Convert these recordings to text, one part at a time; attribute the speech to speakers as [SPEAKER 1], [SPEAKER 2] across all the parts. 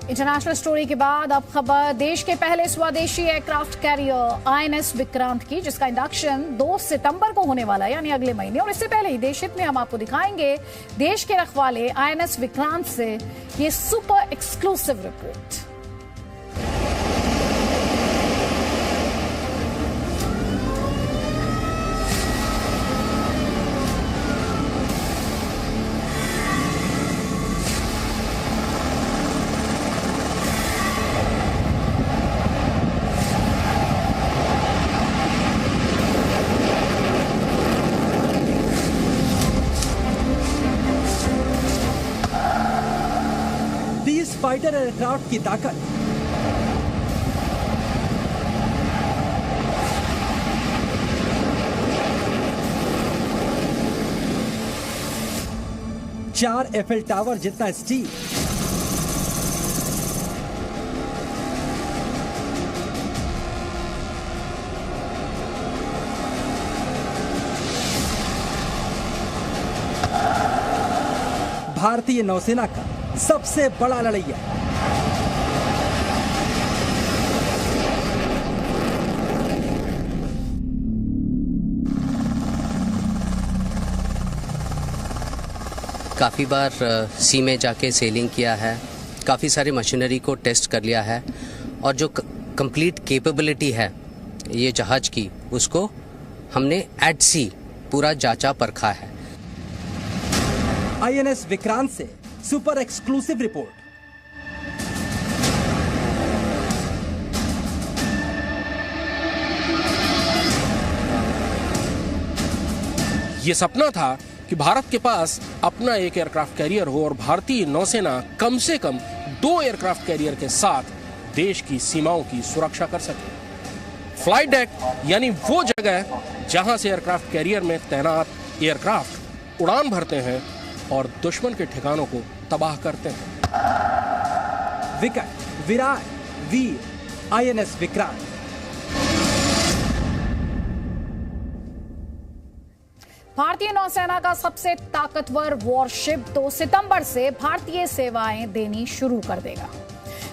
[SPEAKER 1] International story के बाद अब खबर देश के पहले स्वदेशी एयरक्राफ्ट कैरियर आईएनएस विक्रांत की, जिसका इंडक्शन 2 सितंबर को होने वाला है, यानी अगले महीने। और इससे पहले ही देश हित में हम आपको दिखाएंगे देश के रखवाले आईएनएस विक्रांत से ये super exclusive report.
[SPEAKER 2] Fighter aircraft की ताकत, चार एफएल टावर जितना स्टील, भारतीय नौसेना का सबसे बड़ा लड़ैया।
[SPEAKER 3] काफ़ी बार सी में जाके सेलिंग किया है, काफ़ी सारी मशीनरी को टेस्ट कर लिया है और जो कंप्लीट कैपेबिलिटी है ये जहाज की, उसको हमने एट सी पूरा जांचा परखा है।
[SPEAKER 2] आईएनएस विक्रांत से सुपर एक्सक्लूसिव रिपोर्ट।
[SPEAKER 4] ये सपना था कि भारत के पास अपना एक एयरक्राफ्ट कैरियर हो और भारतीय नौसेना कम से कम 2 एयरक्राफ्ट कैरियर के साथ देश की सीमाओं की सुरक्षा कर सके। फ्लाइट डेक यानी वो जगह जहां से एयरक्राफ्ट कैरियर में तैनात एयरक्राफ्ट उड़ान भरते हैं और दुश्मन के ठिकानों को तबाह करते हैं।
[SPEAKER 2] विकट, विराट, वीर, आईएनएस विक्रांत।
[SPEAKER 1] भारतीय नौसेना का सबसे ताकतवर वॉरशिप 2 सितंबर से भारतीय सेवाएं देनी शुरू कर देगा।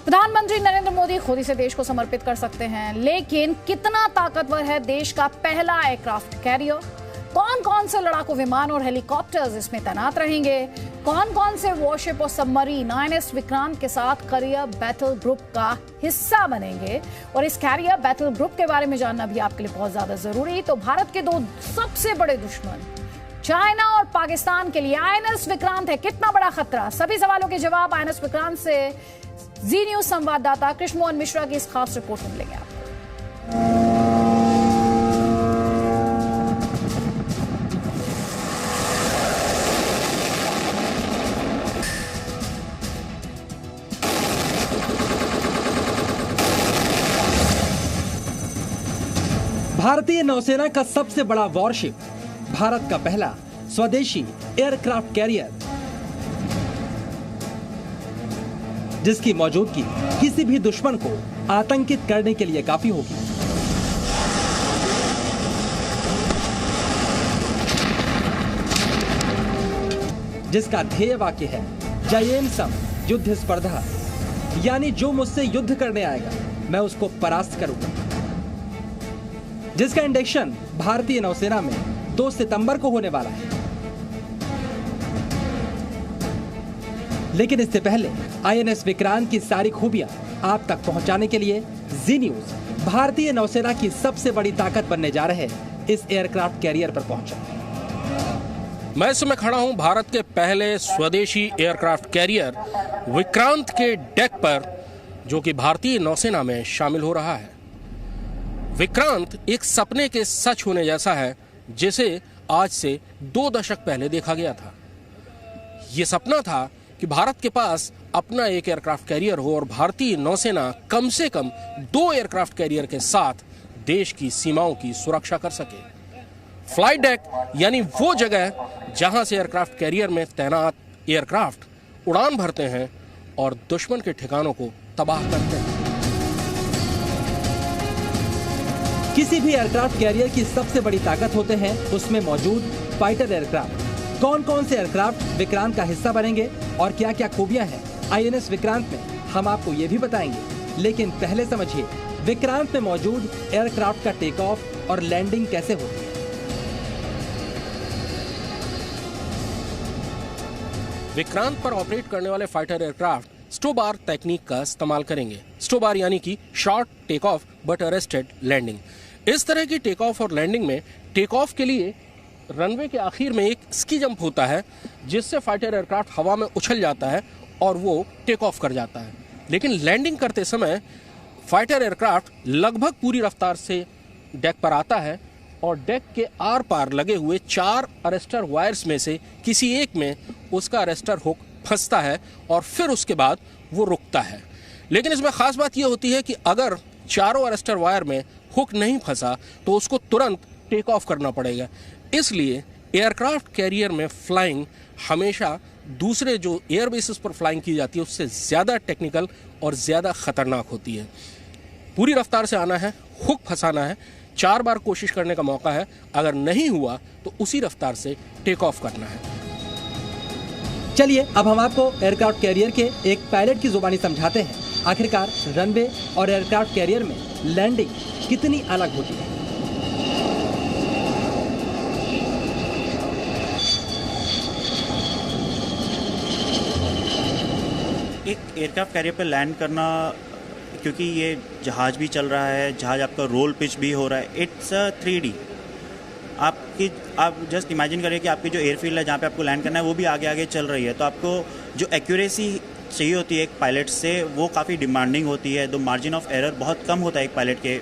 [SPEAKER 1] प्रधानमंत्री नरेंद्र मोदी खुद इसे देश को समर्पित कर सकते हैं, लेकिन कितना ताकतवर है देश का पहला एयरक्राफ्ट कैरियर? कौन कौन से लड़ाकू विमान और हेलीकॉप्टर्स इसमें तैनात रहेंगे? कौन कौन से वॉरशिप और सबमरीन आईएनएस विक्रांत के साथ कैरियर बैटल ग्रुप का हिस्सा बनेंगे? और इस कैरियर बैटल ग्रुप के बारे में जानना भी आपके लिए बहुत ज्यादा जरूरी। तो भारत के 2 सबसे बड़े दुश्मन चाइना और पाकिस्तान के लिए आईएनएस विक्रांत है कितना बड़ा खतरा? सभी सवालों के जवाब आईएनएस विक्रांत से जी न्यूज संवाददाता कृष्ण मोहन मिश्रा की इस खास रिपोर्ट में मिलेंगे आपको।
[SPEAKER 2] भारतीय नौसेना का सबसे बड़ा वॉरशिप, भारत का पहला स्वदेशी एयरक्राफ्ट कैरियर, जिसकी मौजूदगी किसी भी दुश्मन को आतंकित करने के लिए काफी होगी। जिसका ध्येय वाक्य है जयेम सम युद्ध स्पर्धा, यानी जो मुझसे युद्ध करने आएगा मैं उसको परास्त करूंगा। जिसका इंडक्शन भारतीय नौसेना में 2 सितंबर को होने वाला है। लेकिन इससे पहले आईएनएस विक्रांत की सारी खूबियां आप तक पहुंचाने के लिए जी न्यूज भारतीय नौसेना की सबसे बड़ी ताकत बनने जा रहे इस एयरक्राफ्ट कैरियर पर पहुंचा।
[SPEAKER 4] मैं इस समय खड़ा हूं भारत के पहले स्वदेशी एयरक्राफ्ट कैरियर विक्रांत के डेक पर, जो कि भारतीय नौसेना में शामिल हो रहा है। विक्रांत एक सपने के सच होने जैसा है, जिसे आज से 2 दशक पहले देखा गया था। यह सपना था कि भारत के पास अपना एक एयरक्राफ्ट कैरियर हो और भारतीय नौसेना कम से कम 2 एयरक्राफ्ट कैरियर के साथ देश की सीमाओं की सुरक्षा कर सके। फ्लाइट डेक यानी वो जगह जहां से एयरक्राफ्ट कैरियर में तैनात एयरक्राफ्ट उड़ान भरते हैं और दुश्मन के ठिकानों को तबाह करते हैं।
[SPEAKER 2] किसी भी एयरक्राफ्ट कैरियर की सबसे बड़ी ताकत होते हैं उसमें मौजूद फाइटर एयरक्राफ्ट। कौन कौन से एयरक्राफ्ट विक्रांत का हिस्सा बनेंगे और क्या क्या खूबियां हैं, INS विक्रांत में हम आपको ये भी बताएंगे। लेकिन पहले समझिए विक्रांत में मौजूद एयरक्राफ्ट का टेक ऑफ और लैंडिंग कैसे होती है।
[SPEAKER 4] विक्रांत पर ऑपरेट करने वाले फाइटर एयरक्राफ्ट स्टोबार तकनीक का इस्तेमाल करेंगे। स्टोबार यानी कि short take off but arrested landing. इस तरह की टेक ऑफ और लैंडिंग में टेक ऑफ के लिए रनवे के आखिर में एक स्की जंप होता है, जिससे फाइटर एयरक्राफ्ट हवा में उछल जाता है और वो टेक ऑफ कर जाता है। लेकिन लैंडिंग करते समय फाइटर एयरक्राफ्ट लगभग पूरी रफ्तार से डेक पर आता है और डेक के आर पार लगे हुए 4 अरेस्टर वायर्स में से किसी एक में उसका अरेस्टर हुक फंसता है और फिर उसके बाद वो रुकता है। लेकिन इसमें खास बात यह होती है कि अगर चारों अरेस्टर वायर में हुक नहीं फंसा तो उसको तुरंत टेक ऑफ करना पड़ेगा। इसलिए एयरक्राफ्ट कैरियर में फ्लाइंग हमेशा दूसरे जो एयर बेसिस पर फ्लाइंग की जाती है उससे ज़्यादा टेक्निकल और ज़्यादा खतरनाक होती है। पूरी रफ्तार से आना है, हुक फंसाना है, 4 बार कोशिश करने का मौका है, अगर नहीं हुआ तो उसी रफ्तार से टेक ऑफ करना है।
[SPEAKER 2] चलिए अब हम आपको एयरक्राफ्ट कैरियर के एक पायलट की जुबानी समझाते हैं। आखिरकार रनवे और एयरक्राफ्ट कैरियर में लैंडिंग कितनी अलग होती है।
[SPEAKER 5] एक एयरक्राफ्ट कैरियर पे लैंड करना, क्योंकि ये जहाज़ भी चल रहा है, जहाज़ आपका रोल पिच भी हो रहा है, इट्स 3D। आप जस्ट इमेजिन करें कि आपकी जो एयरफील्ड है जहाँ पे आपको लैंड करना है वो भी आगे आगे चल रही है, तो आपको जो एक्यूरेसी चाहिए होती है एक पायलट से वो काफ़ी डिमांडिंग होती है। तो मार्जिन ऑफ एरर बहुत कम होता है एक पायलट के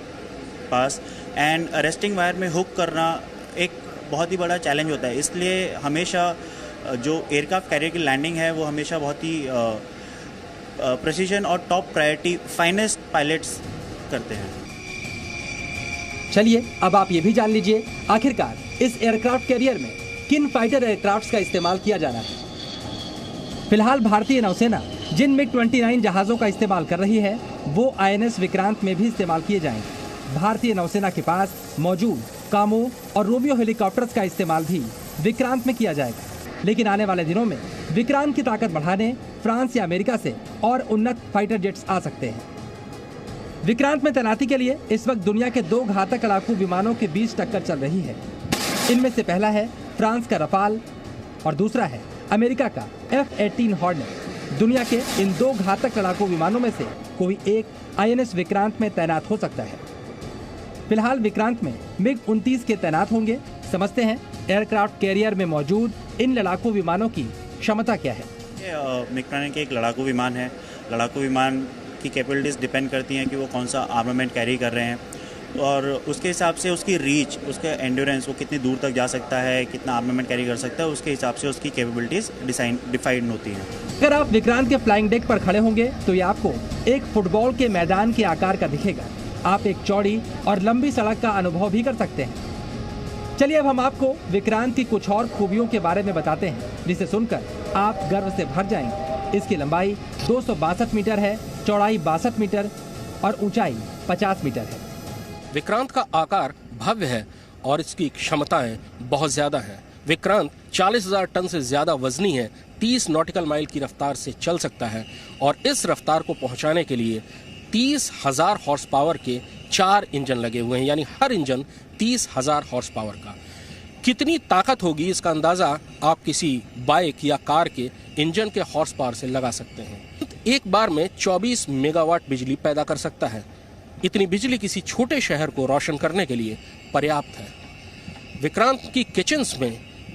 [SPEAKER 5] पास, एंड अरेस्टिंग वायर में हुक करना एक बहुत ही बड़ा चैलेंज होता है। इसलिए हमेशा जो एयरक्राफ्ट कैरियर की लैंडिंग है वो हमेशा बहुत ही प्रेसिजन और टॉप प्रायोरिटी फाइनेस्ट पायलट्स करते हैं।
[SPEAKER 2] चलिए अब आप ये भी जान लीजिए आखिरकार इस एयरक्राफ्ट कैरियर में किन फाइटर एयरक्राफ्ट्स का इस्तेमाल किया जा रहा है। फिलहाल भारतीय नौसेना जिन MiG-29 जहाज़ों का इस्तेमाल कर रही है वो INS विक्रांत में भी इस्तेमाल किए जाएंगे। भारतीय नौसेना के पास मौजूद कामो और रोमियो हेलीकॉप्टर्स का इस्तेमाल भी विक्रांत में किया जाएगा। लेकिन आने वाले दिनों में विक्रांत की ताकत बढ़ाने फ्रांस या अमेरिका से और उन्नत फाइटर जेट्स आ सकते हैं। विक्रांत में तैनाती के लिए इस वक्त दुनिया के 2 घातक लड़ाकू विमानों के बीच टक्कर चल रही है। इनमें से पहला है फ्रांस का रफाल और दूसरा है अमेरिका का F-18 हॉर्नेट। दुनिया के इन 2 घातक लड़ाकू विमानों में से कोई एक INS विक्रांत में तैनात हो सकता है। फिलहाल विक्रांत में MiG-29 के तैनात होंगे। समझते हैं एयरक्राफ्ट कैरियर में मौजूद इन लड़ाकू विमानों की क्षमता क्या है।
[SPEAKER 5] MiG-29 के एक लड़ाकू विमान है। लड़ाकू विमान की कैपेबिलिटीज़ डिपेंड करती हैं कि वो कौन सा आर्मामेंट कैरी कर रहे हैं और उसके हिसाब से उसकी रीच, उसका एंड्योरेंस, वो कितनी दूर तक जा सकता है, कितना आर्मामेंट कैरी कर सकता है, उसके हिसाब से उसकी कैपेबिलिटीज़ डिफाइंड होती हैं।
[SPEAKER 2] अगर आप विक्रांत के फ्लाइंग डेक पर खड़े होंगे तो ये आपको एक फुटबॉल के मैदान के आकार का दिखेगा। आप एक चौड़ी और लंबी सड़क का अनुभव भी कर सकते हैं। चलिए अब हम आपको विक्रांत की कुछ और खूबियों के बारे में बताते हैं जिसे सुनकर आप गर्व से भर जाएंगे। इसकी लंबाई 262 मीटर है, चौड़ाई 62 मीटर और ऊंचाई 50 मीटर है।
[SPEAKER 4] विक्रांत का आकार भव्य है और इसकी क्षमताएं बहुत ज्यादा हैं। विक्रांत 40,000 टन से ज्यादा वजनी है, 30 नॉटिकल माइल की रफ्तार से चल सकता है और इस रफ्तार को पहुंचाने के लिए 30,000 हॉर्स पावर के 4 इंजन लगे हुए हैं, यानी हर इंजन 30,000 हॉर्स पावर का। कितनी ताकत होगी इसका अंदाजा आप किसी बाइक या कार के इंजन के हॉर्स पावर से लगा सकते हैं। एक बार में 24 मेगावाट बिजली पैदा कर सकता है। इतनी बिजली किसी छोटे शहर को रोशन करने के लिए पर्याप्त है। विक्रांत की किचन्स में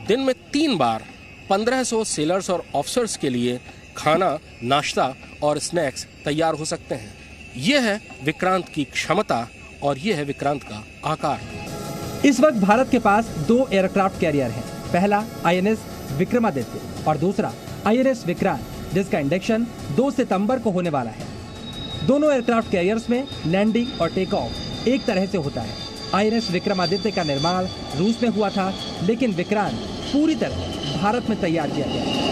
[SPEAKER 4] दिन में 3 बार 1500 सेलर्स और ऑफिसर्स के लिए खाना, नाश्ता और स्नैक्स तैयार हो सकते हैं। यह है विक्रांत की क्षमता और यह है विक्रांत का आकार।
[SPEAKER 2] इस वक्त भारत के पास 2 एयरक्राफ्ट कैरियर हैं। पहला INS विक्रमादित्य और दूसरा INS विक्रांत, जिसका इंडक्शन 2 सितंबर को होने वाला है। दोनों एयरक्राफ्ट कैरियर्स में लैंडिंग और टेक ऑफ एक तरह से होता है। INS विक्रमादित्य का निर्माण रूस में हुआ था, लेकिन विक्रांत पूरी तरह भारत में तैयार किया गया है।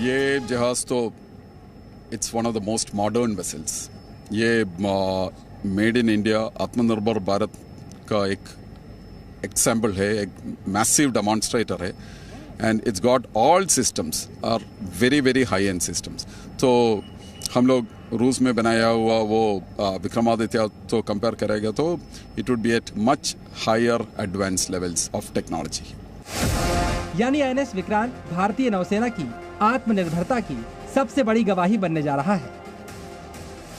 [SPEAKER 6] ये जहाज तो it's one of the most modern vessels. ये मेड इन इंडिया आत्मनिर्भर भारत का एक एग्जाम्पल है, एक मैसिव डेमॉन्स्ट्रेटर है। and it's got all systems are very very high end systems. तो हम लोग रूस में बनाया हुआ वो विक्रमादित्य तो कंपेयर करेगा तो it would be at much higher advanced levels of technology.
[SPEAKER 2] यानी INS विक्रांत भारतीय नौसेना की आत्मनिर्भरता की सबसे बड़ी गवाही बनने जा रहा है,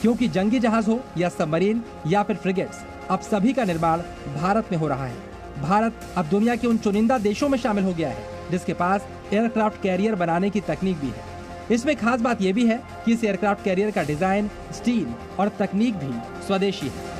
[SPEAKER 2] क्योंकि जंगी जहाज हो या सबमरीन या फिर फ्रिगेट्स, अब सभी का निर्माण भारत में हो रहा है। भारत अब दुनिया के उन चुनिंदा देशों में शामिल हो गया है जिसके पास एयरक्राफ्ट कैरियर बनाने की तकनीक भी है। इसमें खास बात यह भी है कि इस एयरक्राफ्ट कैरियर का डिजाइन, स्टील और तकनीक भी स्वदेशी है।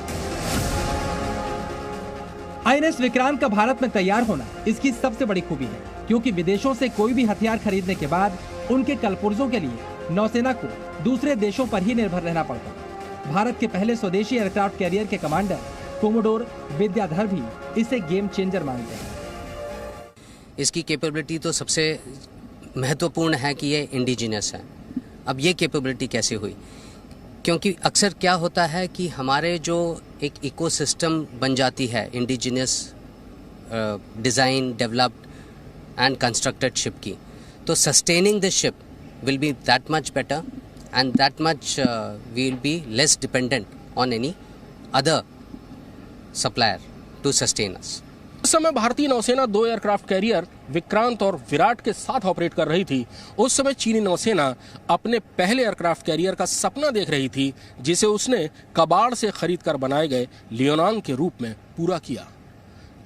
[SPEAKER 2] INS विक्रांत का भारत में तैयार होना इसकी सबसे बड़ी खूबी है, क्योंकि विदेशों से कोई भी हथियार खरीदने के बाद उनके कलपुर्जों के लिए नौसेना को दूसरे देशों पर ही निर्भर रहना पड़ता। भारत के पहले स्वदेशी एयरक्राफ्ट कैरियर के कमांडर कोमोडोर विद्याधर भी इसे गेम चेंजर मानते हैं।
[SPEAKER 3] इसकी कैपेबिलिटी तो सबसे महत्वपूर्ण है कि ये इंडिजिनस है। अब ये कैपेबिलिटी कैसे हुई? क्योंकि अक्सर क्या होता है कि हमारे जो एक इकोसिस्टम बन जाती है indigenous design, developed and constructed ship की, तो sustaining the ship will be that much better and that much we will be less dependent on any other supplier to sustain us.
[SPEAKER 4] उस समय भारतीय नौसेना 2 एयरक्राफ्ट कैरियर विक्रांत और विराट के साथ operate कर रही थी। उस समय चीनी नौसेना अपने पहले एयरक्राफ्ट कैरियर का सपना देख रही थी, जिसे उसने कबाड़ से खरीद कर बनाए गए लियोनांग के रूप में पूरा किया।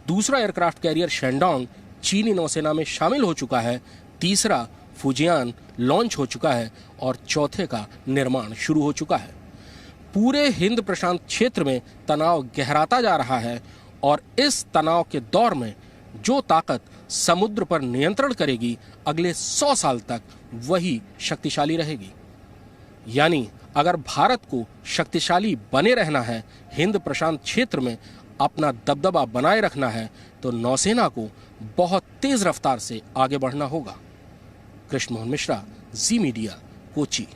[SPEAKER 4] दूसरा एयरक्राफ्ट कैरियर शेंडोंग चीनी नौसेना में शामिल हो चुका है, तीसरा फुजियान लॉन्च हो चुका है और चौथे का निर्माण शुरू हो चुका है। पूरे हिंद प्रशांत क्षेत्र में तनाव गहराता जा रहा है और इस तनाव के दौर में जो ताकत समुद्र पर नियंत्रण करेगी, अगले 100 साल तक वही शक्तिशाली रहेगी। यानी अगर भारत को शक्तिशाली बने रहना है, हिंद प्रशांत क्षेत्र में अपना दबदबा बनाए रखना है, तो नौसेना को बहुत तेज रफ्तार से आगे बढ़ना होगा। कृष्ण मोहन मिश्रा, जी मीडिया, कोची।